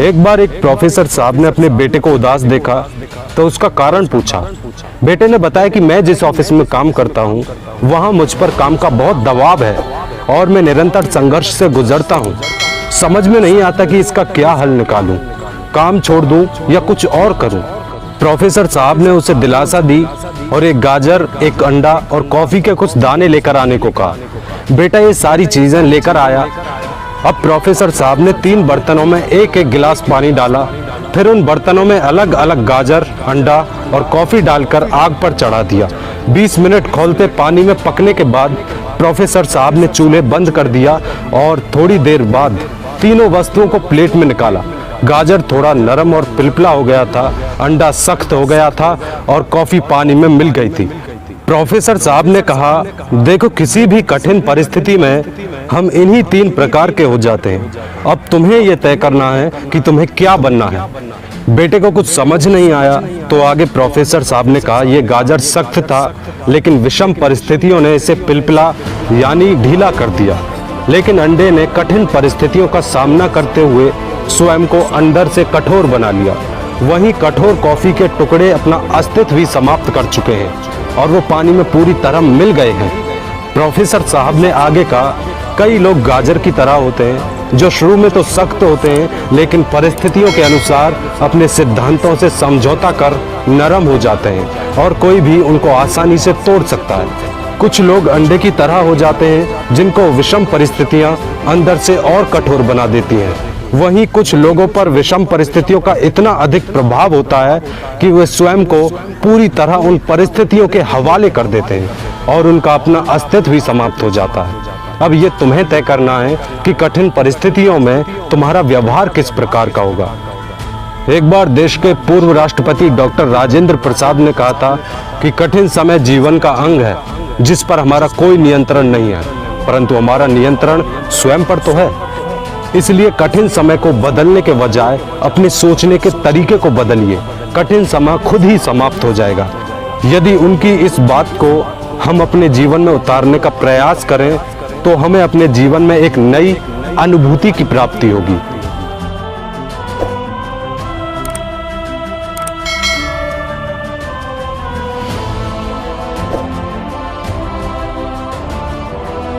एक बार एक प्रोफेसर साहब ने अपने बेटे को उदास देखा तो उसका कारण पूछा। बेटे ने बताया कि मैं जिस ऑफिस में काम करता हूँ वहाँ मुझ पर काम का बहुत दबाव है और मैं निरंतर संघर्ष से गुजरता हूँ। समझ में नहीं आता कि इसका क्या हल निकालूं, काम छोड़ दूं या कुछ और करूं। प्रोफेसर साहब ने उसे दिलासा दी और एक गाजर, एक अंडा और कॉफी के कुछ दाने लेकर आने को कहा। बेटा ये सारी चीजें लेकर आया। अब प्रोफेसर साहब ने 3 बर्तनों में एक एक गिलास पानी डाला, फिर उन बर्तनों में अलग अलग गाजर, अंडा और कॉफी डालकर आग पर चढ़ा दिया। 20 मिनट खौलते पानी में पकने के बाद प्रोफेसर साहब ने चूल्हे बंद कर दिया और थोड़ी देर बाद तीनों वस्तुओं को प्लेट में निकाला। गाजर थोड़ा नरम और पिलपिला हो गया था, अंडा सख्त हो गया था और कॉफी पानी में मिल गई थी। प्रोफेसर साहब ने कहा, देखो किसी भी कठिन परिस्थिति में हम इन्हीं 3 प्रकार के हो जाते हैं। अब तुम्हें यह तय करना है कि तुम्हें क्या बनना है। बेटे को कुछ समझ नहीं आया तो आगे प्रोफेसर साहब ने कहा, यह गाजर सख्त था लेकिन विषम परिस्थितियों ने इसे पिलपिला यानी ढीला कर दिया। लेकिन अंडे ने कठिन परिस्थितियों का सामना करते हुए स्वयं को अंदर से कठोर बना लिया। वहीं कठोर कॉफी के टुकड़े अपना अस्तित्व भी समाप्त कर चुके हैं और वो पानी में पूरी तरह मिल गए हैं। प्रोफेसर साहब ने आगे कहा, कई लोग गाजर की तरह होते हैं जो शुरू में तो सख्त होते हैं लेकिन परिस्थितियों के अनुसार अपने सिद्धांतों से समझौता कर नरम हो जाते हैं और कोई भी उनको आसानी से तोड़ सकता है। कुछ लोग अंडे की तरह हो जाते हैं जिनको विषम परिस्थितियां अंदर से और कठोर बना देती हैं। वहीं कुछ लोगों पर विषम परिस्थितियों का इतना अधिक प्रभाव होता है कि वे स्वयं को पूरी तरह उन परिस्थितियों के हवाले कर देते हैं और उनका अपना अस्तित्व भी समाप्त हो जाता है। अब ये तुम्हें तय करना है कि कठिन परिस्थितियों में तुम्हारा व्यवहार किस प्रकार का होगा। एक बार देश के पूर्व राष्ट्रपति डॉक्टर राजेंद्र प्रसाद ने कहा था कि कठिन समय जीवन का अंग है जिस पर हमारा कोई नियंत्रण नहीं है, परंतु हमारा नियंत्रण स्वयं पर तो है। इसलिए कठिन समय को बदलने के बजाय अपने सोचने के तरीके को बदलिए। कठिन समय खुद ही समाप्त हो जाएगा। यदि उनकी इस बात को हम अपने जीवन में उतारने का प्रयास करें तो हमें अपने जीवन में एक नई अनुभूति की प्राप्ति होगी।